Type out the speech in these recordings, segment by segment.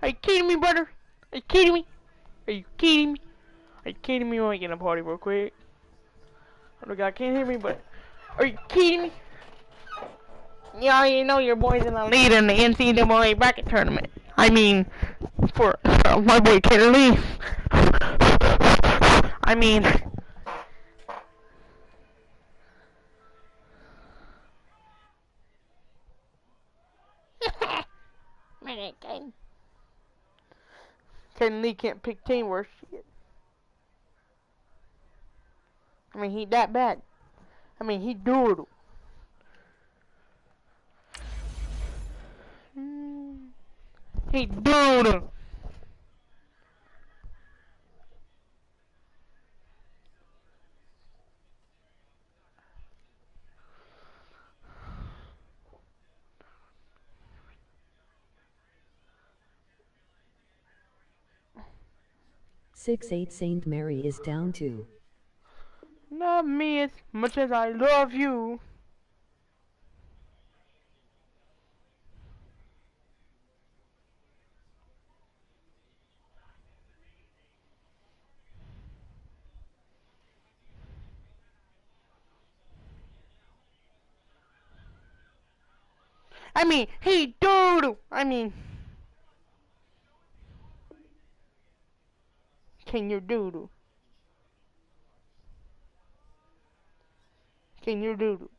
Are you kidding me, brother? Are you kidding me? Are you kidding me? Are you kidding me? I want to get a party real quick. I don't know, God can't hear me, but are you kidding me? Yeah, you know your boy's in the lead in the NCAA bracket tournament. I mean, for my boy Taylor Lee. I mean, Taylor Lee can't pick team worse. I mean, he that bad. I mean, he doodle. He doodle. Six eight Saint Mary is down 2. Love me as much as I love you. I mean, he doodle. I mean, can you doodle? Can you doodle?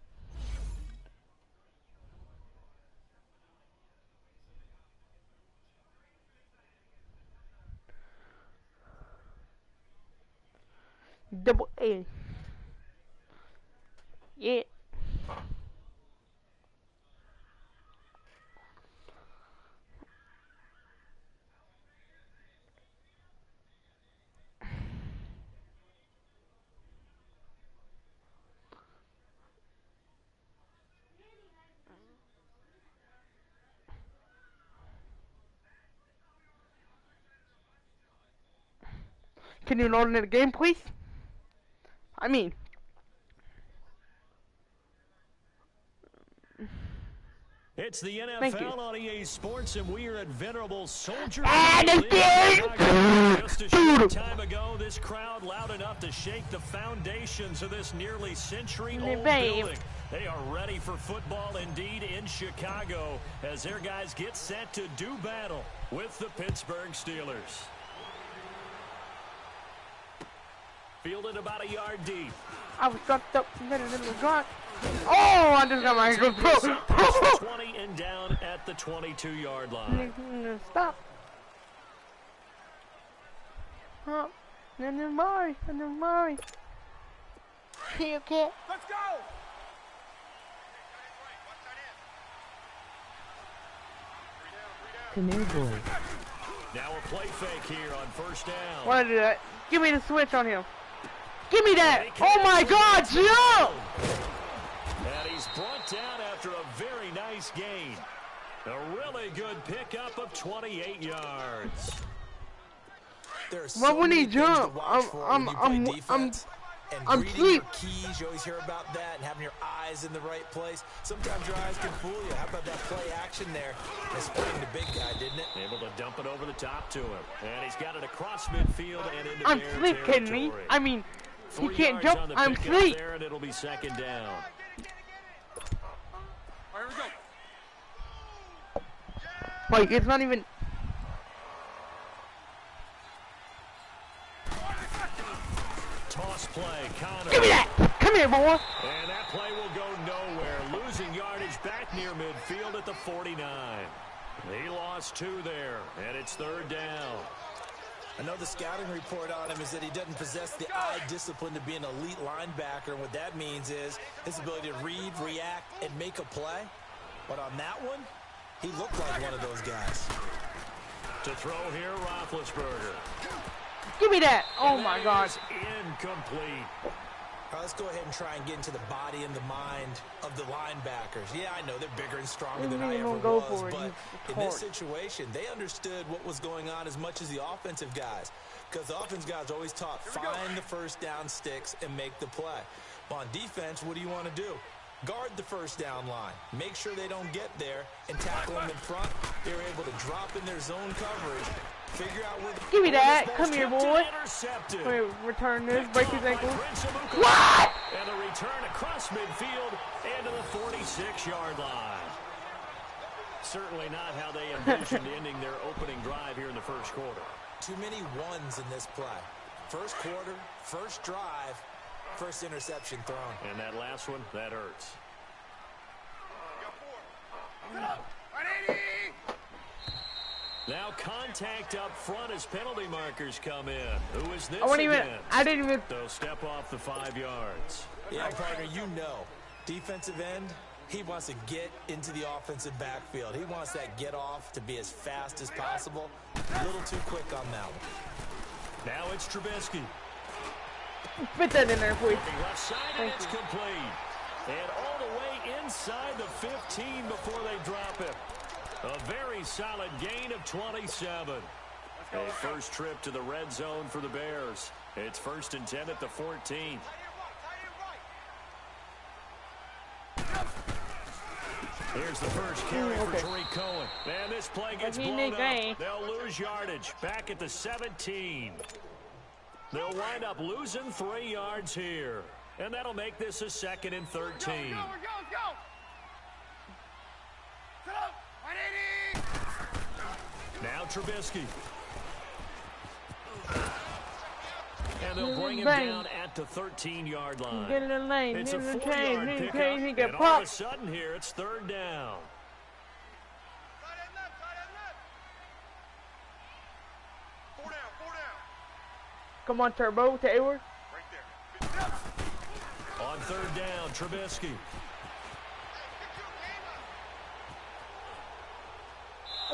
Double A. Yeah. Can you load in the game, please? I mean, it's the NFL on EA Sports, and we are at Venerable Soldier Field. Just a short time ago, this crowd loud enough to shake the foundations of this nearly century-old building. They are ready for football indeed in Chicago as their guys get set to do battle with the Pittsburgh Steelers. Fielded about a yard deep. I was dropped up and then a little drop. Oh, I just got my ankle broke. 20 and down at the 22-yard line. Stop. Oh, never mind. Hey, okay. Let's go. Come here, boy. Now a play fake here on first down. Wanna do that? Give me the switch on him. Give me that! Oh my God, Joe! And he's brought down after a very nice gain. A really good pickup of 28 yards. Well, when he jump, I'm asleep. Keys, you always hear about that, and having your eyes in the right place. Sometimes your eyes can fool you. How about that play action there? It sprang the big guy, didn't it? Able to dump it over the top to him. And he's got it across midfield and into I'm Bear sleep, kidding me? territory. I mean, he 3 can't yards jump. on the I'm pickup sleep. there, and it'll be second down. All right, here we go. Like, it's not even... Toss play, Connor. Give me that! Come here, boy! And that play will go nowhere. Losing yardage back near midfield at the 49. He lost 2 there, and it's third down. I know the scouting report on him is that he doesn't possess the eye discipline to be an elite linebacker. And what that means is his ability to read, react, and make a play. But on that one, he looked like one of those guys. To throw here, Roethlisberger. Give me that! Oh And my that God. is incomplete. All right, let's go ahead and try and get into the body and the mind of the linebackers. Yeah, I know they're bigger and stronger than I ever go was, for it. but in this situation, they understood what was going on as much as the offensive guys. Because the offensive guys always taught, find the first down sticks and make the play. But on defense, what do you want to do? Guard the first down line. Make sure they don't get there and tackle them in front. They're able to drop in their zone coverage. Figure out where. Give me that. Come here, boy. Wait, return this. Break his ankle. What? And the return across midfield and to the 46-yard line. Certainly not how they envisioned ending their opening drive here in the first quarter. Too many ones in this play. First quarter, first drive, first interception thrown. And that last one, that hurts. Now contact up front as penalty markers come in. Who is this against? I didn't even. They'll step off the 5 yards. Yeah, partner, you know. Defensive end, he wants to get into the offensive backfield. He wants that get off to be as fast as possible. A little too quick on that one. Now it's Trubisky. Fit that in there, please. Left side, and it's complete. And all the way inside the 15 before they drop it. A very solid gain of 27. A first trip to the red zone for the Bears. It's 1st and 10 at the 14. Here's the first carry for Tariq Cohen. And this play gets blown up. They'll lose yardage. Back at the 17. They'll wind up losing 3 yards here. And that'll make this a 2nd and 13. Now Trubisky. And they'll bring him down at the 13-yard line. Get in the lane. It's a 4-yard pickup, and all of a sudden here, it's 3rd down. Come on, Turbo, Taylor. On 3rd down, Trubisky.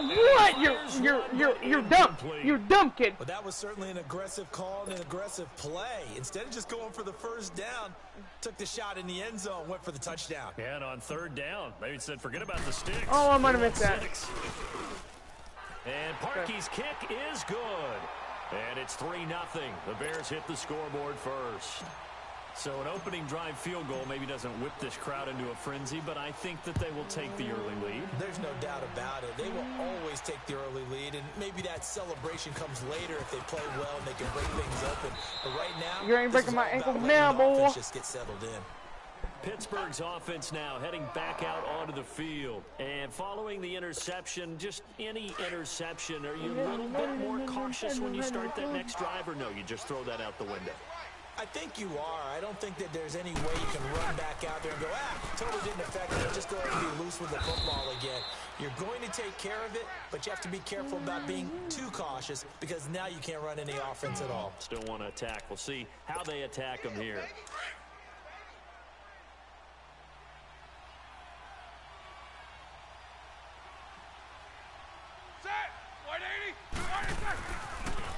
What? You're dumb. You're dumb, kid. Well, that was certainly an aggressive call and an aggressive play. Instead of just going for the first down, took the shot in the end zone, went for the touchdown. Yeah, and on 3rd down, they said forget about the sticks. Oh, I might have missed that. And Parkey's kick is good. And it's 3-0. The Bears hit the scoreboard first. So an opening drive field goal maybe doesn't whip this crowd into a frenzy, but I think that they will take the early lead. There's no doubt about it. They will always take the early lead, and maybe that celebration comes later if they play well and they can break things open. But right now, you ain't breaking my ankle now, boy. Just get settled in. Pittsburgh's offense now heading back out onto the field. And following the interception, just any interception, are you a little bit more cautious when you start that next drive, or no, you just throw that out the window? I think you are. I don't think that there's any way you can run back out there and go, totally didn't affect me. Just go ahead and be loose with the football again. You're going to take care of it, but you have to be careful about being too cautious because now you can't run any offense at all. Still want to attack. We'll see how they attack them here.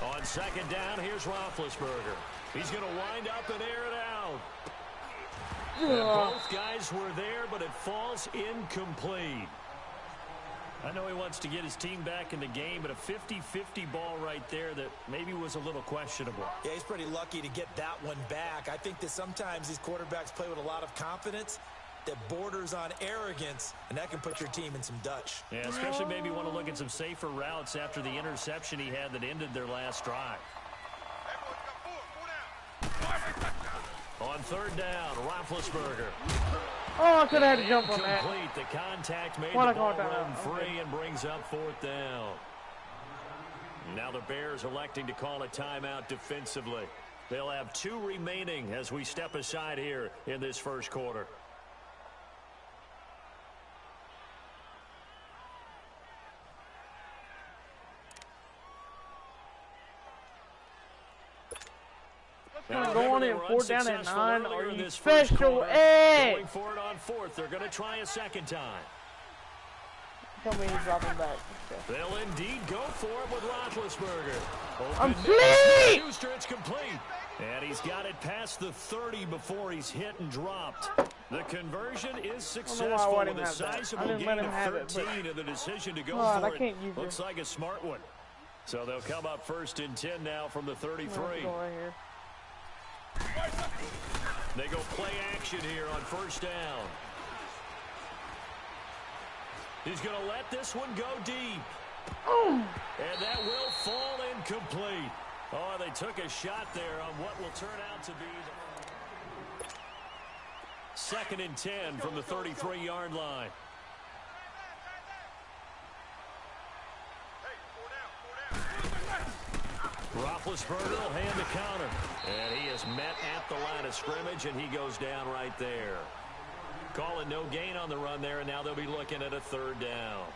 On 2nd down, here's Roethlisberger. He's going to wind up and air it out. And both guys were there, but it falls incomplete. I know he wants to get his team back in the game, but a 50-50 ball right there that maybe was a little questionable. Yeah, he's pretty lucky to get that one back. I think that sometimes these quarterbacks play with a lot of confidence that borders on arrogance, and that can put your team in some Dutch. Yeah, especially maybe want to look at some safer routes after the interception he had that ended their last drive. On 3rd down, Roethlisberger. Oh, I could have had to jump on that. Complete. The contact made the ball run free and brings up 4th down. Now the Bears electing to call a timeout defensively. They'll have 2 remaining as we step aside here in this first quarter. Going in 4th down and 9. Are you special ed? Going for it on 4th. They're going to try a 2nd time. Tell me he's dropping back. They'll indeed go for it with Roethlisberger. I'm free! It's complete. And he's got it past the 30 before he's hit and dropped. The conversion is successful with a sizable gain of 13 and the decision to go for it. Looks like a smart one. So they'll come up 1st and 10 now from the 33. They go play action here on 1st down. He's going to let this one go deep. Oh. And that will fall incomplete. Oh, they took a shot there on what will turn out to be the 2nd and 10 from the 33-yard line. Roethlisberger will hand the counter. And he is met at the line of scrimmage, and he goes down right there. Call it no gain on the run there, and now they'll be looking at a 3rd down.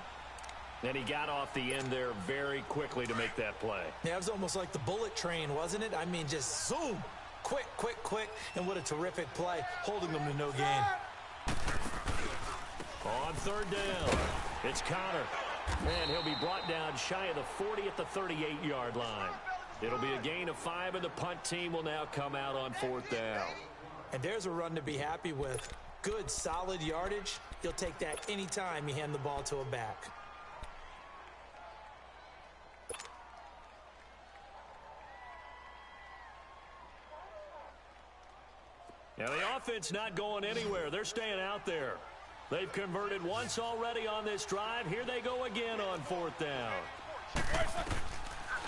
And he got off the end there very quickly to make that play. Yeah, it was almost like the bullet train, wasn't it? I mean, just zoom. Quick, quick, quick. And what a terrific play, holding them to no gain. On 3rd down, it's Connor. And he'll be brought down shy of the 40 at the 38-yard line. It'll be a gain of 5, and the punt team will now come out on 4th down. And there's a run to be happy with. Good, solid yardage. You'll take that any time you hand the ball to a back. Now the offense not going anywhere. They're staying out there. They've converted once already on this drive. Here they go again on 4th down.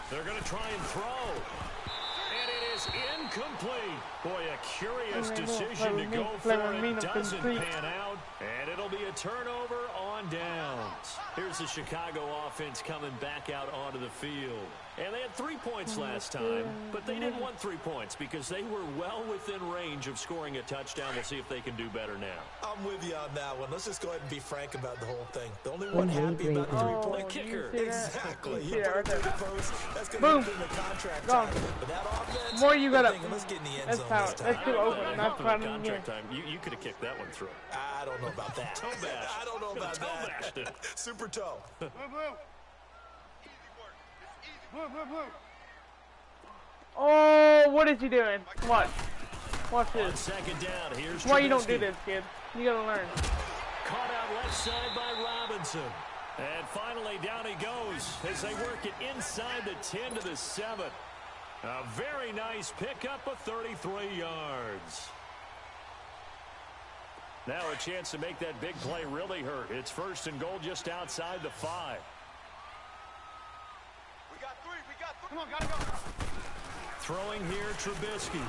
They're going to try and throw. And it is incomplete. Boy, a curious decision to go for it. Doesn't pan out. And it'll be a turnover on downs. Here's the Chicago offense coming back out onto the field. And they had 3 points last time, but they didn't want 3 points because they were well within range of scoring a touchdown. We'll see if they can do better now. I'm with you on that one. Let's just go ahead and be frank about the whole thing. The only one happy about the 3-point kicker. Exactly. You put it to the post. That's going to be in the contract time. But that offense, more you got up. Let's get in the end zone this time. Let's do open. Not contract time. You could have kicked that one through. I don't know about that. Toe bash. I don't know about that. Toe Super toe. Oh, what is he doing? Watch. Watch this. On 2nd down, here's Why you don't Trubisky. do this, kid? You gotta learn. Caught out left side by Robinson. And finally down he goes as they work it inside the 10 to the 7. A very nice pickup of 33 yards. Now a chance to make that big play really hurt. It's 1st and goal just outside the 5. Come on, gotta go. Throwing here, Trubisky.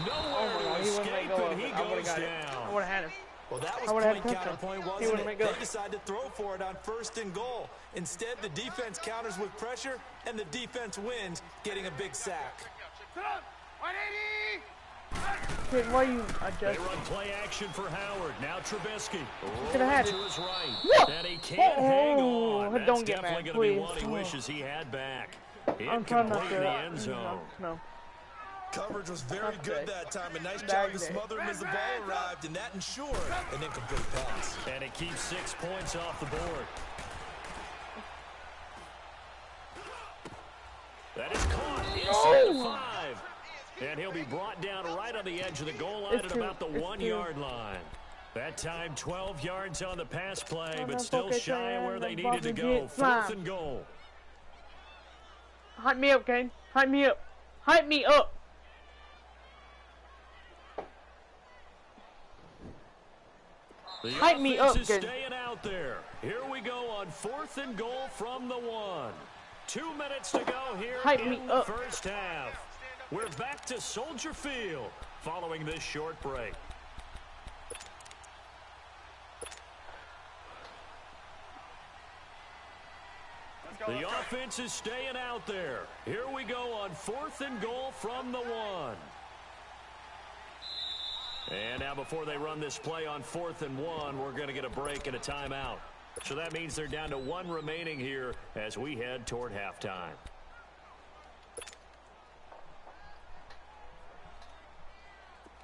Nowhere to escape, and he goes down. I would have had him. Well, that was point counterpoint, wasn't it? They decided to throw for it on 1st and goal. Instead, the defense counters with pressure, and the defense wins, getting a big sack. 180! Kid, why you They adjust? run play action for Howard. Now Trubisky. Could have had it. To his right. What? And he can't hang Oh, on. That's don't get definitely mad, going to be please. one he wishes he had back. I'm trying not Incomplete to. in the end zone. No. Coverage was very good that time. A nice job Bag to day. smother him as the ball arrived, and that ensured an incomplete pass. And it keeps 6 points off the board. That is caught inside the 5. And he'll be brought down right on the edge of the goal line at about the 1-yard line. That time 12 yards on the pass play, but still shy of where they needed to go. 4th and goal. Hype me up, Kane. Hype me up. Hype me up. The Hype me up, offense is Kane. staying out there. Here we go on 4th and goal from the 1. 2 minutes to go here in the first half. We're back to Soldier Field following this short break. The offense is staying out there. Here we go on 4th and goal from the 1. And now before they run this play on 4th and 1, we're going to get a break and a timeout. So that means they're down to 1 remaining here as we head toward halftime.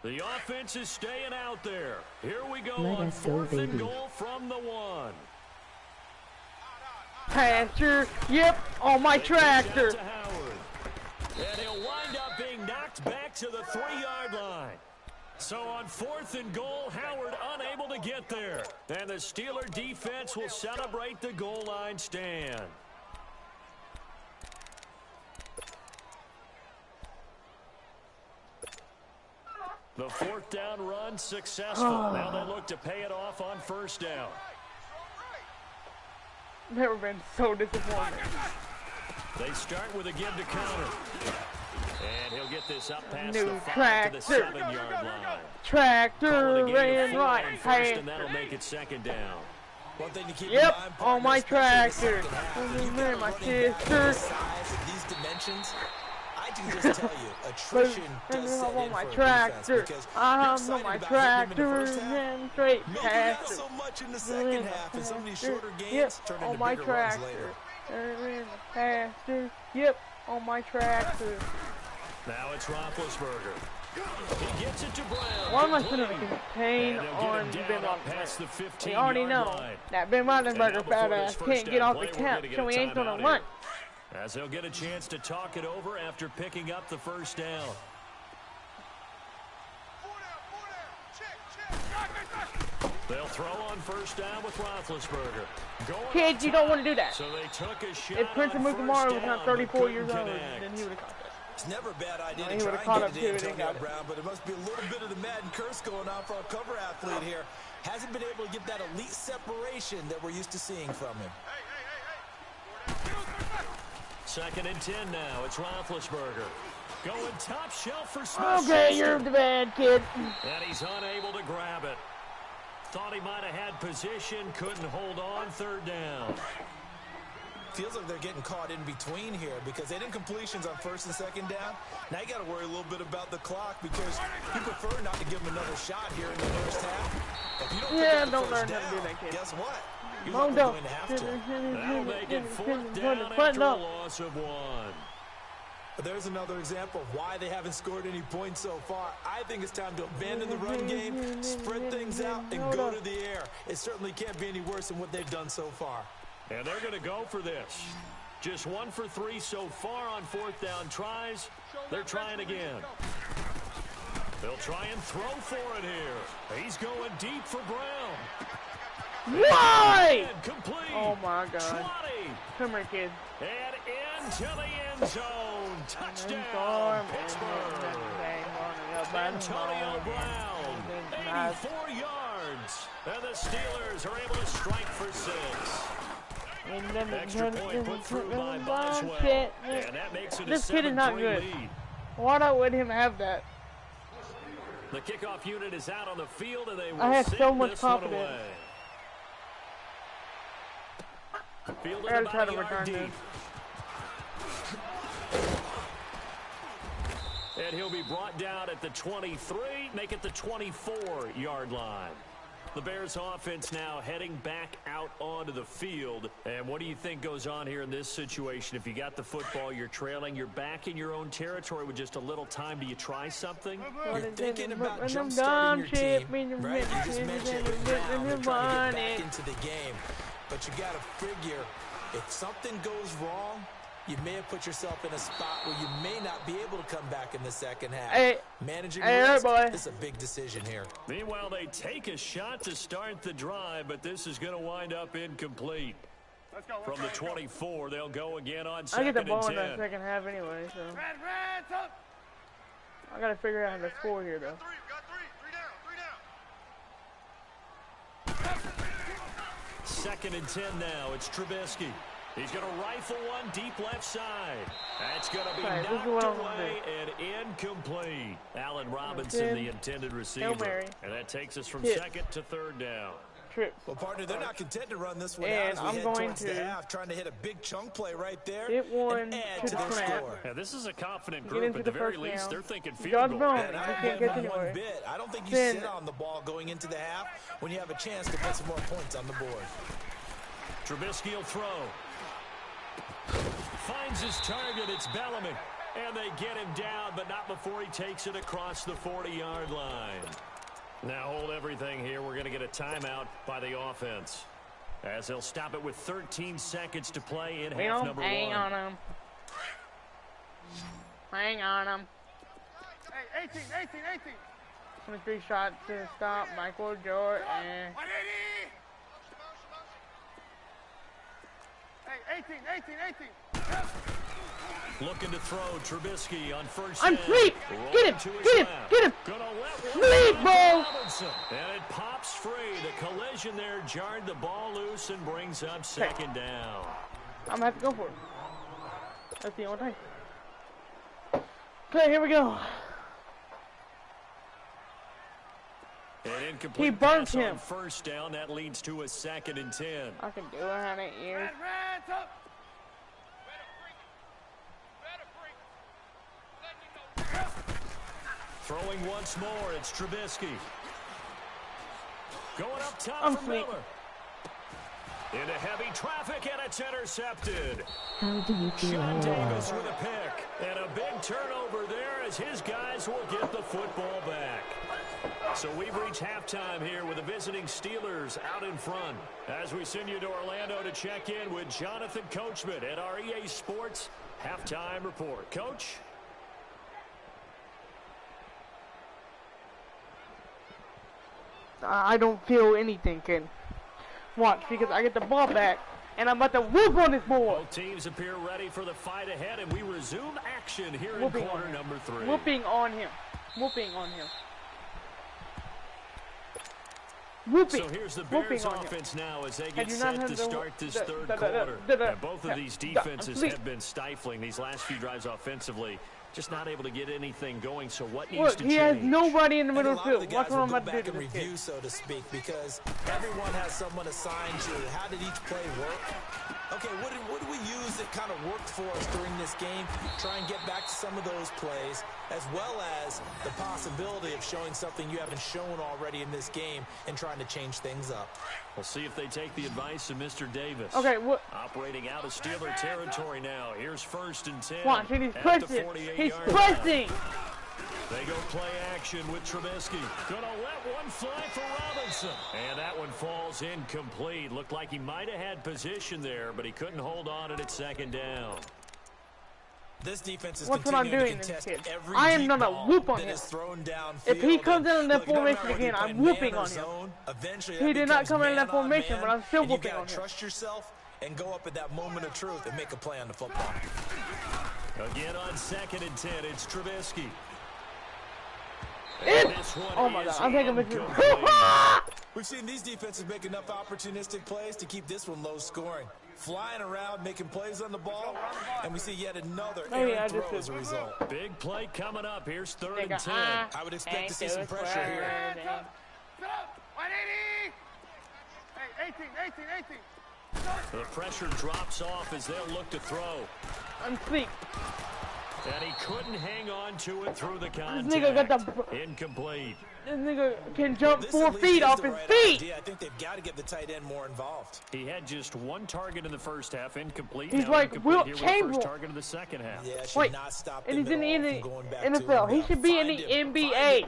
The offense is staying out there. Here we go on 4th and goal from the 1. Pastor, yep, on my tractor. And he'll wind up being knocked back to the 3-yard line. So on 4th and goal, Howard unable to get there. And the Steeler defense will celebrate the goal line stand. The 4th down run successful. Now they look to pay it off on 1st down. never been so disappointed. They start with a give to counter. And he'll get this up past New the 5 tractor. to the 7-yard line. Tractor ran right First, past. and that'll make it 2nd down. One thing to keep in Yep, mind, on my partner, especially in the tractor. second half, Oh, when you've got man, a my running back sister. this size and these dimensions, I can just tell you, attrition does set I'm in on my for a tractor. defense because I'm you're on excited my about hitting him in the tractor first half. and straight Maybe past not it. so much in the second half, and some of these shorter games Yep, turn on into my bigger runs later. tractor. In the pasture. Yep, on my tractor. Now it's Roethlisberger. He gets it to Brown. Why am I sitting contain And they'll on get him Ben down up past the Roethlisberger? We already 15-yard know line. that Ben Roethlisberger And fat now ass before this can't get first off the down play, we're count, gonna so get he a ain't gonna timeout run. here. As they'll get a chance to talk it over after picking up the first down. They'll throw on first down with Roethlisberger. Kids, you don't want to do that. So they took a shot If Prince on Amukamara first was not down, 34 but years couldn't old, connect. then he would have caught that. It's never a bad idea He to would've try caught and up get it to to it, he Antonio got it. Brown, but it must be a little bit of the Madden curse going on for our cover athlete here. Hasn't been able to get that elite separation that we're used to seeing from him. 2nd and 10 now. It's Roethlisberger. Going top shelf for Smith. Okay, you're the bad kid. And he's unable to grab it. Thought he might have had position, couldn't hold on. 3rd down. Feels like they're getting caught in between here because they didn't completions on 1st and 2nd down. Now you got to worry a little bit about the clock because you prefer not to give them another shot here in the first half. If you don't pick up the don't first learn how to do down, that, kid. guess what? You're Mom, likely don't. going to have to. That'll make it 4th down Button after a up. loss of 1. But there's another example of why they haven't scored any points so far. I think it's time to abandon the run game, spread things out, and go to the air. It certainly can't be any worse than what they've done so far. And they're going to go for this. Just 1 for 3 so far on 4th down tries. They're trying again. They'll try and throw for it here. He's going deep for Brown. Why? And complete. Oh my God. 20. Come here, kid. And into the end zone. Touchdown, Pittsburgh. Antonio Brown, 84 yards. And the Steelers are able to strike for 6. Extra point put through by Boswell. And that makes it a 7-3 kid is not good. lead. Why'd I let him have that? The kickoff unit is out on the field, and they will I have send so much this one confidence. away. Fielded I gotta try about to a yard return deep. this. And he'll be brought down at the 23, make it the 24-yard line. The Bears offense now heading back out onto the field. And what do you think goes on here in this situation? If you got the football, you're trailing, you're back in your own territory with just a little time. Do you try something? You're thinking about jump-starting your team, right? You just mentioned it now. They're trying to get back into the game. But you got to figure, if something goes wrong, you may have put yourself in a spot where you may not be able to come back in the second half. Hey, Managing risk is a big decision here. Meanwhile, they take a shot to start the drive, but this is going to wind up incomplete. From the 24, they'll go again on 2nd I get the and ball 10. in that second half anyway, so I gotta figure out how to score here though. Second and 10 now. It's Trubisky. He's going to rifle one deep left side. That's going to be knocked away and incomplete. Allen Robinson, the intended receiver. And that takes us from 2nd to 3rd down. Trip. Well, partner, they're not content to run this one And out as we I'm head going towards the half, trying to hit a big chunk play right there and add to their score. Yeah, this is a confident Get group. into At the the very first least, down. they're thinking field God's goal. bone. And I You don't can't blame catch them one anywhere. bit. I don't think you Then- sit on the ball going into the half when you have a chance to put some more points on the board. Trubisky will throw. Finds his target. It's Bellamy. And they get him down, but not before he takes it across the 40-yard line. Now hold everything here. We're going to get a timeout by the offense, as they'll stop it with 13 seconds to play in half number 1. Hang on him. Hang on him. Hey, 18. 23 shots to stop Michael Jordan. 180. Hey, 18. Looking to throw Trubisky on first I'm down. sleep. Get him. Get him. Get him. Gonna let Sleep, bro. And it pops free. The collision there jarred the ball loose and brings up second down. I'm gonna have to go for it. That's the only thing. Okay, here we go. An incomplete He burnt pass him. on first down. That leads to a 2nd and 10. I can do it, honey. Ears. Throwing once more, it's Trubisky. Going up top I'm for sweet. Miller. Into heavy traffic, and it's intercepted. How do you feel? Sean Davis with a pick. And a big turnover there as his guys will get the football back. So we've reached halftime here with the visiting Steelers out in front. As we send you to Orlando to check in with Jonathan Coachman at our EA Sports Halftime Report. Coach? I don't feel anything, kid. Watch, because I get the ball back, and I'm about to whoop on this boy. Both teams appear ready for the fight ahead, and we resume action here in Whooping quarter on him. number 3. Whooping on him. Whooping on him. Whooping. So here's the Whooping Bears on him. offense now as they Have get you not set heard to the- start this the- third the- quarter. the- And both of these defenses the- have been stifling these last few drives offensively. Just not able to get anything going, so what needs Look, to he change? has nobody in the middle And of a the lot of field. the Watch guys what will I'm go about to do back to and this review, kid. so to speak, because everyone has someone assigned to how did each play work. Okay, what did we use that kind of worked for us during this game? Try and get back to some of those plays, as well as the possibility of showing something you haven't shown already in this game and trying to change things up. We'll see if they take the advice of Mr. Davis. Okay, what? Operating out of Steeler territory now. Here's 1st and 10. Watch, and he's at the pressing. 48 He's yard pressing. line. They go play action with Trubisky. Gonna let one fly for Robinson. And that one falls incomplete. Looked like he might have had position there, but he couldn't hold on and it's 2nd down. This defense is Watch what I'm continuing doing to to this contest kid. every I am deep gonna ball whoop on that him. is thrown downfield. If he comes in that Look, it doesn't formation matter whether again, you're I'm playing whooping man or on him. zone, eventually He that did not becomes come in that man on formation, man, but I'm still and you whooping gotta on him. trust yourself and go up at that moment of truth and make a play on the football. Again on 2nd and 10, it's Trubisky. Oh my God, I'm taking pictures. We've seen these defenses make enough opportunistic plays to keep this one low scoring. Flying around, making plays on the ball, and we see yet another Maybe I errant throw just as a result. Big play coming up. Here's 3rd and Nigga, 10. I would expect to see some pressure here. Hands up. Sit up. 180. Hey, 18, 18, 18. The pressure drops off as they'll look to throw. I'm sleep. And he couldn't hang on to it through the contact. This nigga got the. Incomplete. This nigga can jump This 4 at least feet is off the his right feet. idea. I think they've got to get the tight end more involved. He had just 1 target in the first half, incomplete. He's Now like incomplete Wilt here with the Chamberlain. first target of the second half. Yeah, should Wait, not stop and them he's in at all the from going back to NFL. him. He should be in the Find him. NBA.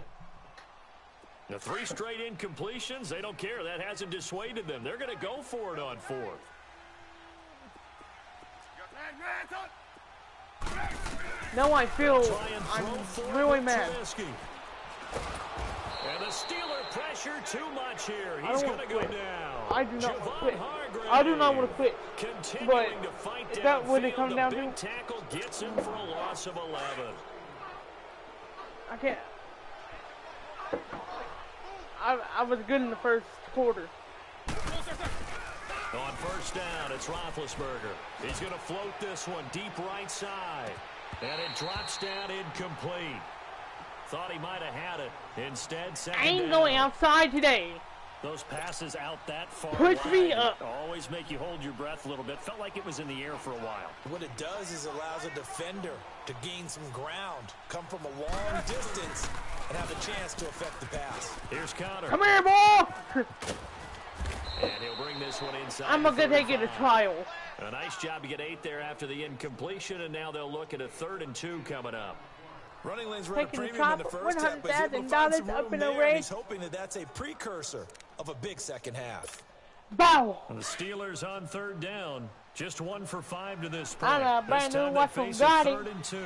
The 3 straight incompletions, they don't care. That hasn't dissuaded them. They're going to go for it on 4th. Hands up. Now I feel Try and throw I'm for it really with mad. Trubisky. And the Steeler pressure too much here. I He's don't going to wanna go quit. down. I do not Javon want to quit. Hargrave I do not want to quit. Continuing But to fight is that what it downfield. comes The down big to? tackle gets him for a loss of 11. I can't. I was good in the first quarter. On first down, it's Roethlisberger. He's going to float this one deep right side. And it drops down incomplete. Thought he might have had it. Instead, 2nd I ain't down. going outside today. Those passes out that far Push me wide up. always make you hold your breath a little bit. Felt like it was in the air for a while. What it does is allows a defender to gain some ground, come from a long distance, and have a chance to affect the pass. Here's Connor. Come here, boy. And he'll bring this one inside. I'm gonna take it to 35. trial. A nice job to get 8 there after the incompletion, and now they'll look at a 3rd and 2 coming up. Running lanes were at a Taking the premium in the top first half, but he's able to $100,000 find some up room in the there, and race. he's hoping that that's a precursor of a big second half. Bow. And the Steelers on 3rd down. Just 1 for 5 to this I point. got a This brand new time they watch from face a Gotti. 3rd and 2.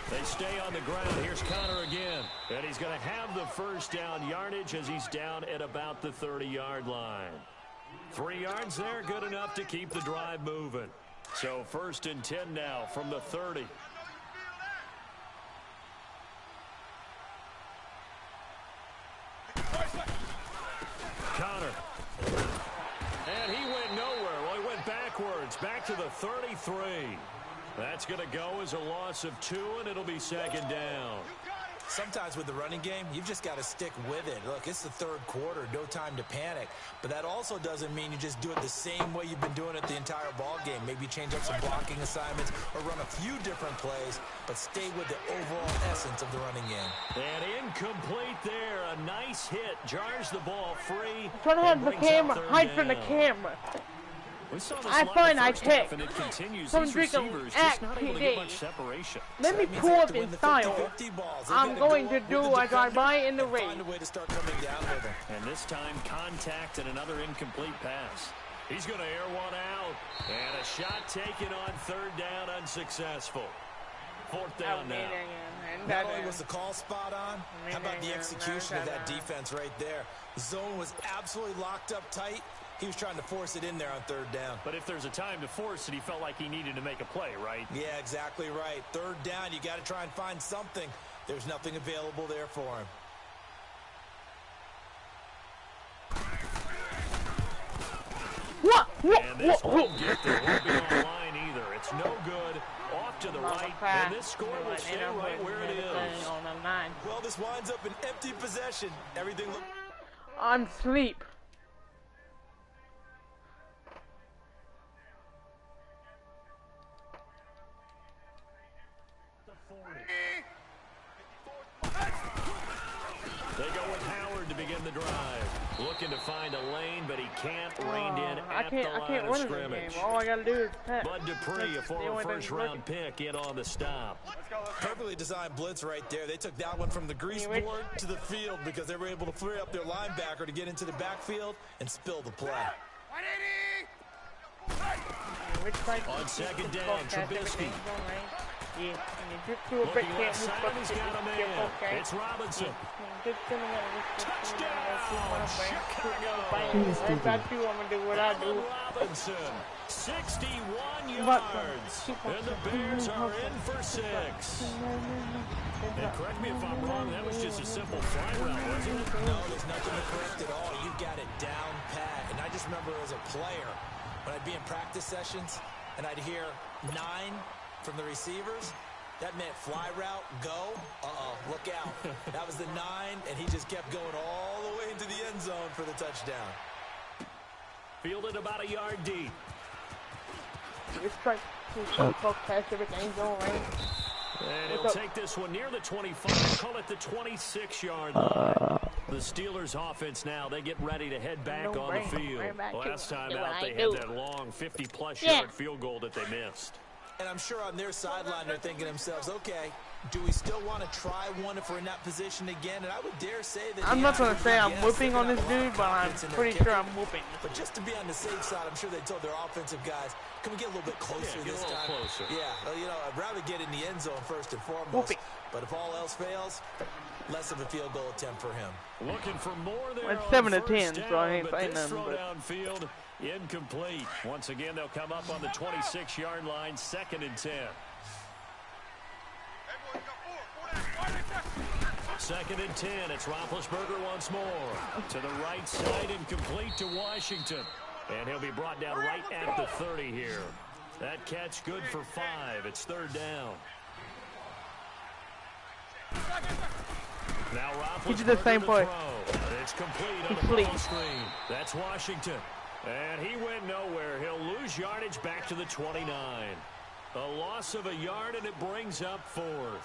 They stay on the ground. Here's Connor again. And he's going to have the first down yardage as he's down at about the 30-yard line. 3 yards there, good enough to keep the drive moving. So 1st and 10 now from the 30. Connor. And he went nowhere. Well, he went backwards, back to the 33. That's going to go as a loss of 2, and it'll be 2nd down. Sometimes with the running game, you've just got to stick with it. Look, it's the 3rd quarter, no time to panic. But that also doesn't mean you just do it the same way you've been doing it the entire ball game. Maybe change up some blocking assignments or run a few different plays, but stay with the overall essence of the running game. And incomplete there. A nice hit. Jars the ball free. I'm trying to have the camera, hide from the camera. I find I pick. Some drinking act PD. Let me pull up in style. I'm going to do a drive-by in the rain. And this time, contact and another incomplete pass. He's going to air one out. And a shot taken on 3rd down, unsuccessful. 4th down now. Not only was the call spot on, how about the execution of that defense right there? The zone was absolutely locked up tight. He was trying to force it in there on 3rd down. But if there's a time to force it, he felt like he needed to make a play, right? Yeah, exactly right. 3rd down, you got to try and find something. There's nothing available there for him. And this won't get there. Won't be on line either. It's no good. Off to the right. And this score will stay right where it is. Well, this winds up an empty possession. Everything looks... I'm asleep. They go with Howard to begin the drive. Looking to find a lane, but he can't. Reined in at the line of scrimmage. All I gotta do is pass. Bud Dupree, a former first-round pick, in on the stop. Perfectly designed blitz right there. They took that one from the grease board to the field because they were able to free up their linebacker to get into the backfield and spill the play. On 2nd down, Trubisky. Yeah, and Looking left side, he's got a man. It's Robinson. Touchdown, Chicago. Robinson, 61 yards. And the Bears are in for 6. And correct me if I'm wrong, that was just a simple fly route, wasn't it? No, there's nothing to correct at all. You got it down pat. And I just remember as a player, when I'd be in practice sessions, and I'd hear 9 from the receivers, that meant fly route, go, look out. That was the 9, and he just kept going all the way into the end zone for the touchdown. Fielded about a yard deep. It's like past everything going right. And he'll take this one near the 25, call it the 26-yard line. The Steelers offense now, they get ready to head back on the field. Last time out, they had that long 50-plus yard field goal that they missed. And I'm sure on their sideline they're thinking to themselves, okay, do we still want to try one if we're in that position again? And I would dare say that... I'm not going to say I'm whooping on this dude, but I'm pretty sure I'm whooping. But just to be on the safe side, I'm sure they told their offensive guys, can we get a little bit closer this time? Closer. Yeah, well, you know, I'd rather get in the end zone first and foremost. But if all else fails, less of a field goal attempt for him. Looking for more there. It's 7 to 10, so I ain't saying nothing. But downfield, incomplete. Once again, they'll come up on the 26-yard line, 2nd and 10. 2nd and 10. It's Roethlisberger once more. To the right side, incomplete to Washington. And he'll be brought down right at the 30 here. That catch good for 5. It's 3rd down. Now Roethlisberger did the same play. It's complete on the ball screen. That's Washington. And he went nowhere. He'll lose yardage back to the 29. A loss of a yard, and it brings up 4th.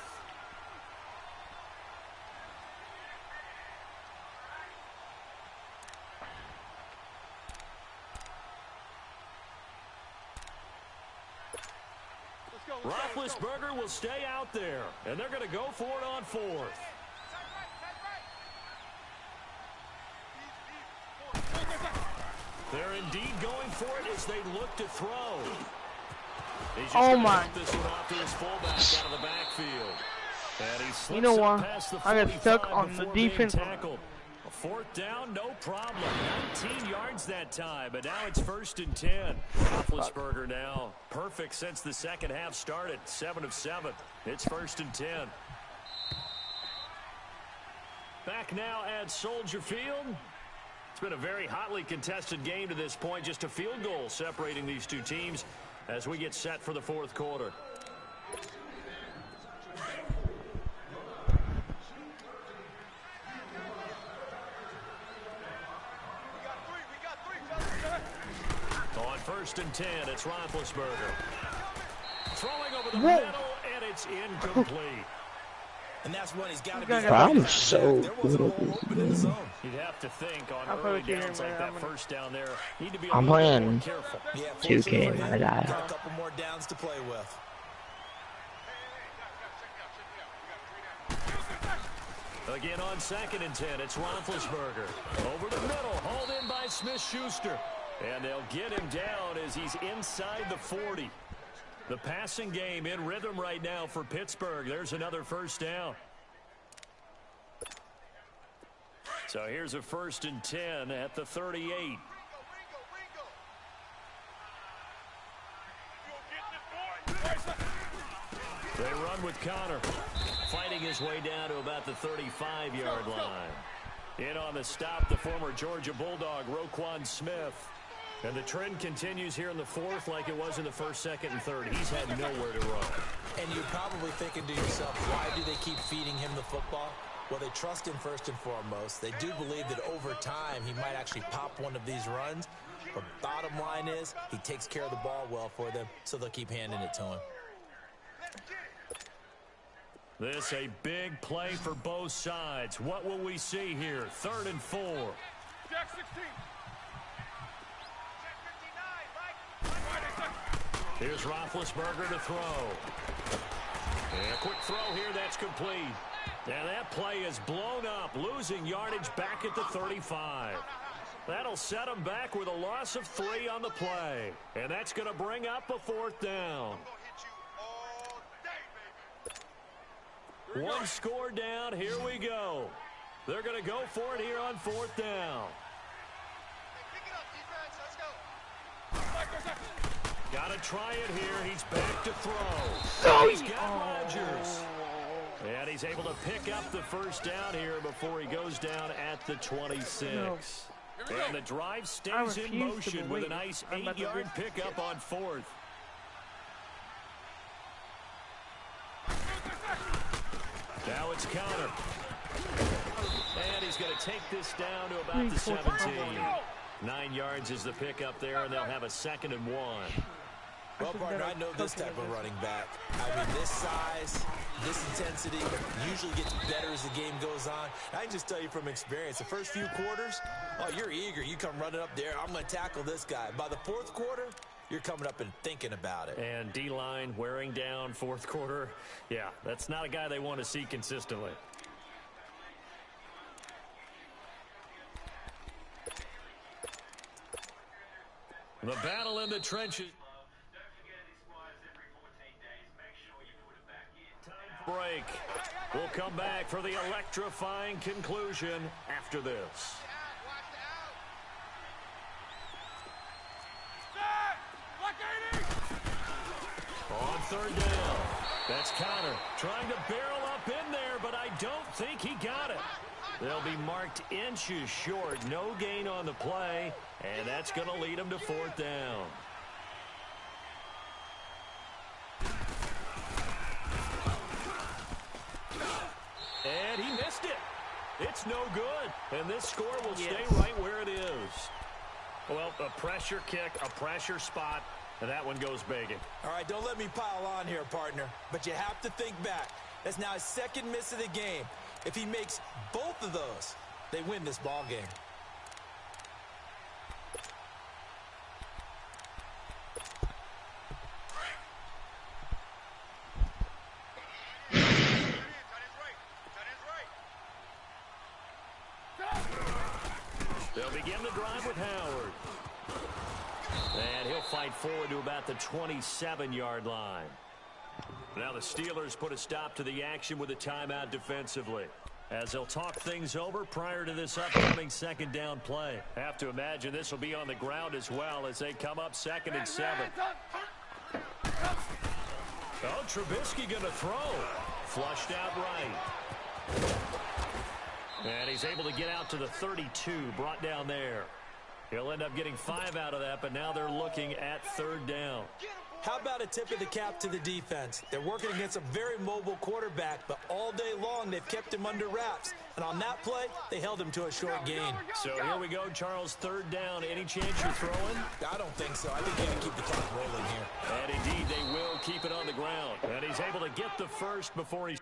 Roethlisberger will stay out there, and they're going to go for it on 4th. They're indeed going for it as they look to throw. Oh my! This one off to his fullback out of the backfield. And he you know what? I got stuck on the defense. 4th down, no problem. 19 yards that time, but now it's 1st and 10. Roethlisberger now perfect since the second half started. 7 of 7. It's 1st and 10. Back now at Soldier Field. It's been a very hotly contested game to this point. Just a field goal separating these two teams as we get set for the 4th quarter. On 1st and 10, it's Roethlisberger. Throwing over the middle, and it's incomplete. And that's when he's got to be. I'm so good. You'd have to think on early downs like that first down there. Need to be I'm playing careful. 2K, my guy. Got a couple more downs to play with. Again on 2nd and 10, it's Roethlisberger. Over the middle, hauled in by Smith-Schuster. And they'll get him down as he's inside the 40. The passing game in rhythm right now for Pittsburgh. There's another 1st down. So here's a 1st and 10 at the 38. They run with Connor. Fighting his way down to about the 35-yard line. In on the stop, the former Georgia Bulldog, Roquan Smith. And the trend continues here in the 4th like it was in the 1st, 2nd, and 3rd. He's had nowhere to run. And you're probably thinking to yourself, why do they keep feeding him the football? Well, they trust him first and foremost. They do believe that over time he might actually pop one of these runs. But bottom line is he takes care of the ball well for them, so they'll keep handing it to him. This a big play for both sides. What will we see here? 3rd and 4. Jack 16. Here's Roethlisberger to throw. And a quick throw here, that's complete. And that play is blown up, losing yardage back at the 35. That'll set them back with a loss of 3 on the play. And that's going to bring up a 4th down. One score down, here we go. They're going to go for it here on 4th down. Got to try it here. He's back to throw. He's got Rodgers. And he's able to pick up the 1st down here before he goes down at the 26. No. And the drive stays in motion with a nice 8-yard pickup on 4th. Now it's Connor. And he's going to take this down to about the 17. 9 yards is the pickup there, and they'll have a 2nd and 1. Well, partner, I know this type of running back. I mean, this size, this intensity usually gets better as the game goes on. I can just tell you from experience, the first few quarters, oh, you're eager. You come running up there, I'm going to tackle this guy. By the 4th quarter, you're coming up and thinking about it. And D-line wearing down 4th quarter. Yeah, that's not a guy they want to see consistently. The battle in the trenches. Break. We'll come back for the electrifying conclusion after this. On 3rd down. That's Connor trying to barrel up in there, but I don't think he got it. They'll be marked inches short. No gain on the play, and that's going to lead them to 4th down. And he missed it. It's no good. And this score will stay right where it is. Well, a pressure kick, a pressure spot, and that one goes begging. All right, don't let me pile on here, partner. But you have to think back. That's now his 2nd miss of the game. If he makes both of those, they win this ball game. They'll begin the drive with Howard. And he'll fight forward to about the 27-yard line. Now the Steelers put a stop to the action with a timeout defensively. as they'll talk things over prior to this upcoming second down play. Have to imagine this will be on the ground as well as they come up 2nd and 7. Oh, Trubisky going to throw. Flushed out right. And he's able to get out to the 32, brought down there. He'll end up getting 5 out of that, but now they're looking at 3rd down. How about a tip of the cap to the defense? They're working against a very mobile quarterback, but all day long they've kept him under wraps. And on that play, they held him to a short gain. So here we go, Charles, 3rd down. Any chance you're throwing? I don't think so. I think they're going to keep the clock rolling here. And indeed, they will keep it on the ground. And he's able to get the first before he's...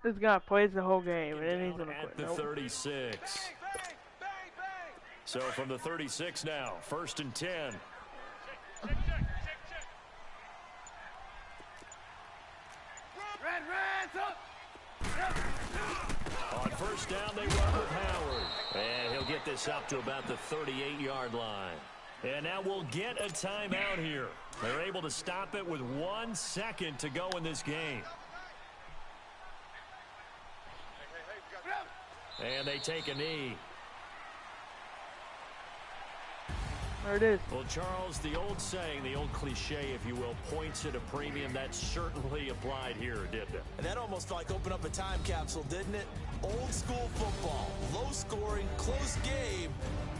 This guy plays the whole game, and then he's gonna at quit. the Nope. 36. So from the 36 now, 1st and 10. On 1st down, they run with Howard. And he'll get this up to about the 38-yard line. And now we'll get a timeout here. They're able to stop it with 1 second to go in this game. And they take a knee. There it is. Well, Charles, the old saying, the old cliche, if you will, points at a premium, that certainly applied here, didn't it? And that almost like opened up a time capsule, didn't it? Old school football, low scoring, close game.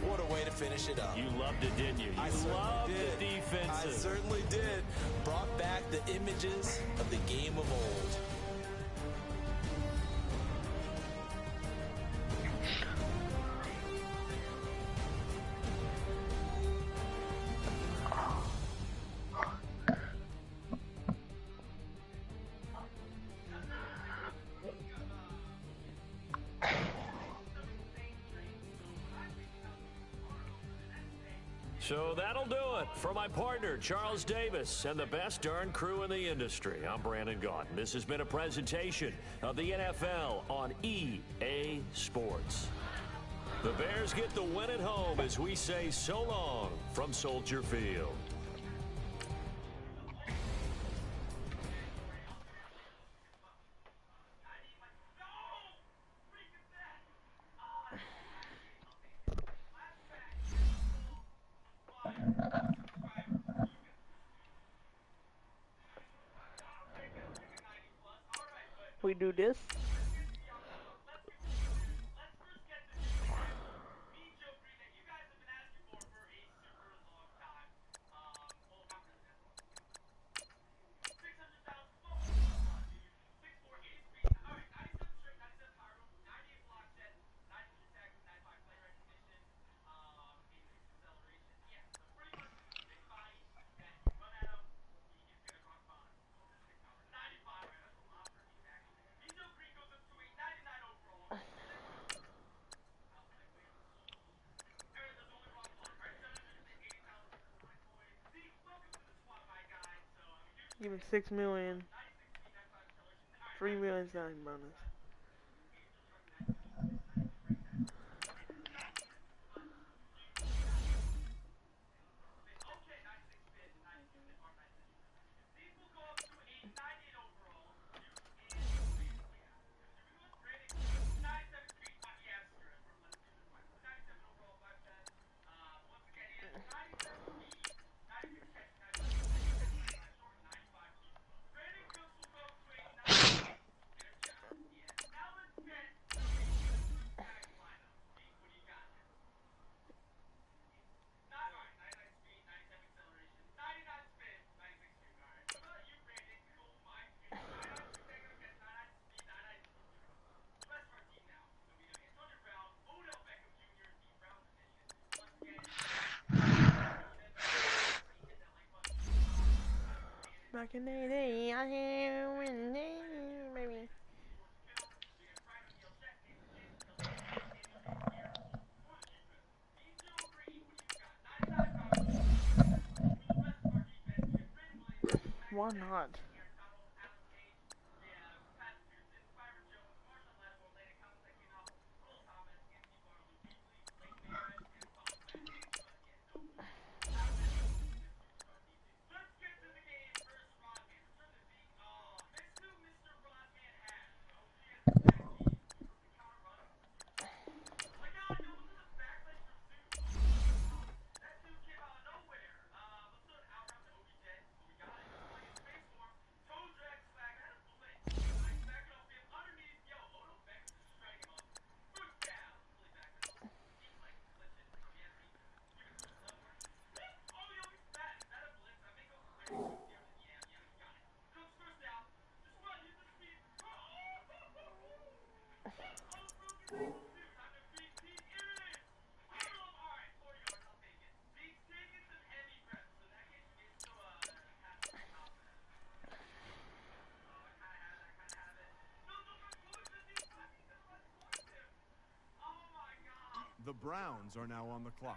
What a way to finish it up. You loved it, didn't you? You loved the defensive. I certainly did. Brought back the images of the game of old. So that'll do it for my partner, Charles Davis, and the best darn crew in the industry. I'm Brandon Gaudin. This has been a presentation of the NFL on EA Sports. The Bears get the win at home as we say so long from Soldier Field. We do this. Give him 6 million. 3 million signing bonus. Back in the day, I hear in the baby. Why not? The Browns are now on the clock.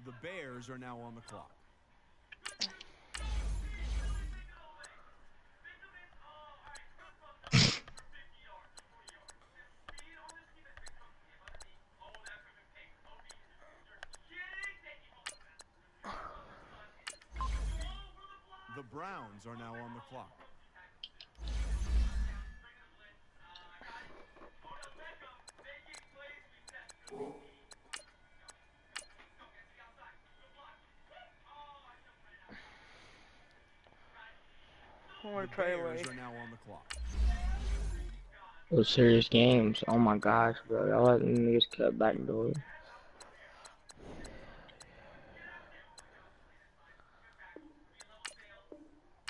The Bears are now on the clock. The Browns are now on the clock. I want The to try away. Bears are now on the clock. Those serious games. Oh my gosh, bro. Y'all let them niggas cut back door.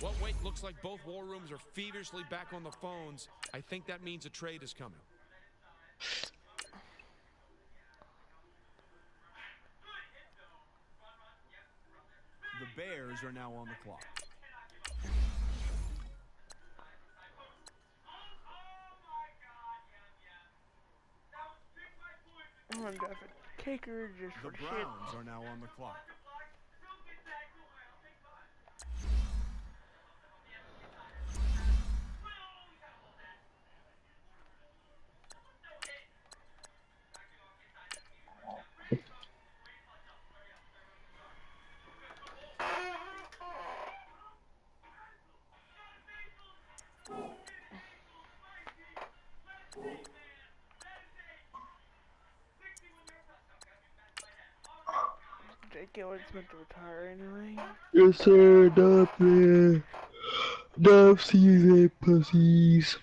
Well, wait, looks like both war rooms are feverishly back on the phones. I think that means a trade is coming. The Bears are now on the clock. I'm gonna draft a kicker just The for shit. Browns are now on the clock. Jake Elliott meant to retire anyway. Yes, sir. Dub, man. Dub season, pussies.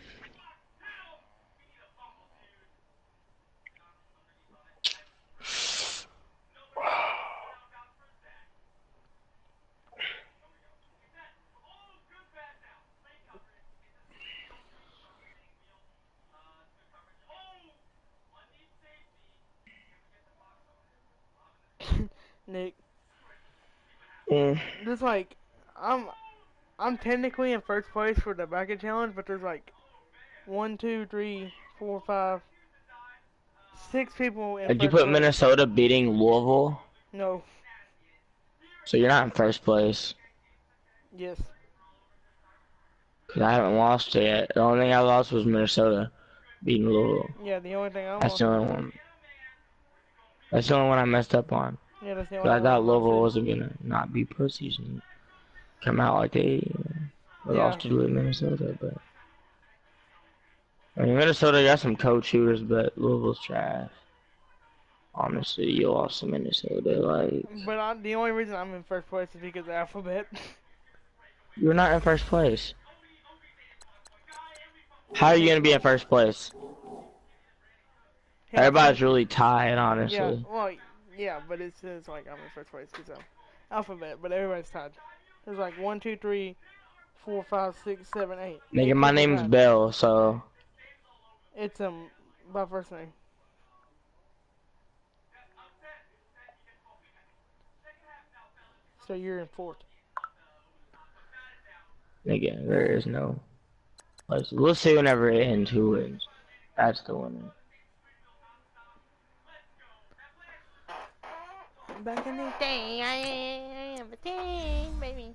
Nick, Mm. there's like, I'm technically in first place for the bracket challenge, but there's like 1, 2, 3, 4, 5, 6 people in Did you first put place. Minnesota beating Louisville? No. So you're not in first place. Yes. Cause I haven't lost it yet. The only thing I lost was Minnesota beating Louisville. Yeah, the only thing I That's lost. the only one. That's the only one I messed up on. Yeah, that's the Cause only I one I thought Louisville lost. wasn't gonna not be pussies and come out like they Yeah. lost to Minnesota, but I mean Minnesota got some coach shooters, but Louisville's trash. Honestly, you lost to Minnesota. Like But the only reason I'm in first place is because of Alphabet. you're not in first place. How are you gonna be in first place? Yeah, Everybody's really tied, Yeah, honestly. well, yeah, but it's like I'm in first place because I'm Alphabet, but everybody's tied. There's like 1, 2, 3, 4, 5, 6, 7, 8. Nigga, my name's Tied. Bill, so It's by first name. So you're in fourth. nigga, there is no. We'll see whenever it ends who wins. That's the winner. Back in the day, I am a teen, baby.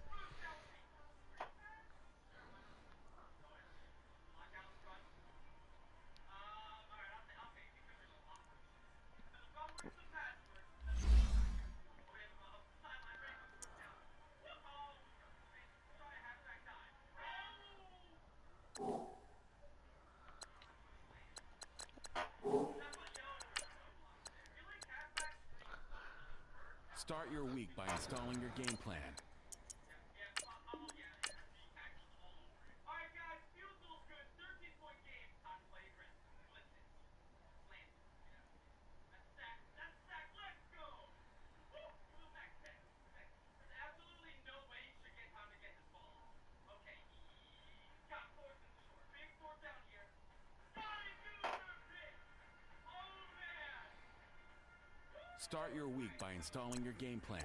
Start your week by installing your game plan. Start your week by installing your game plan.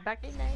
Back in there.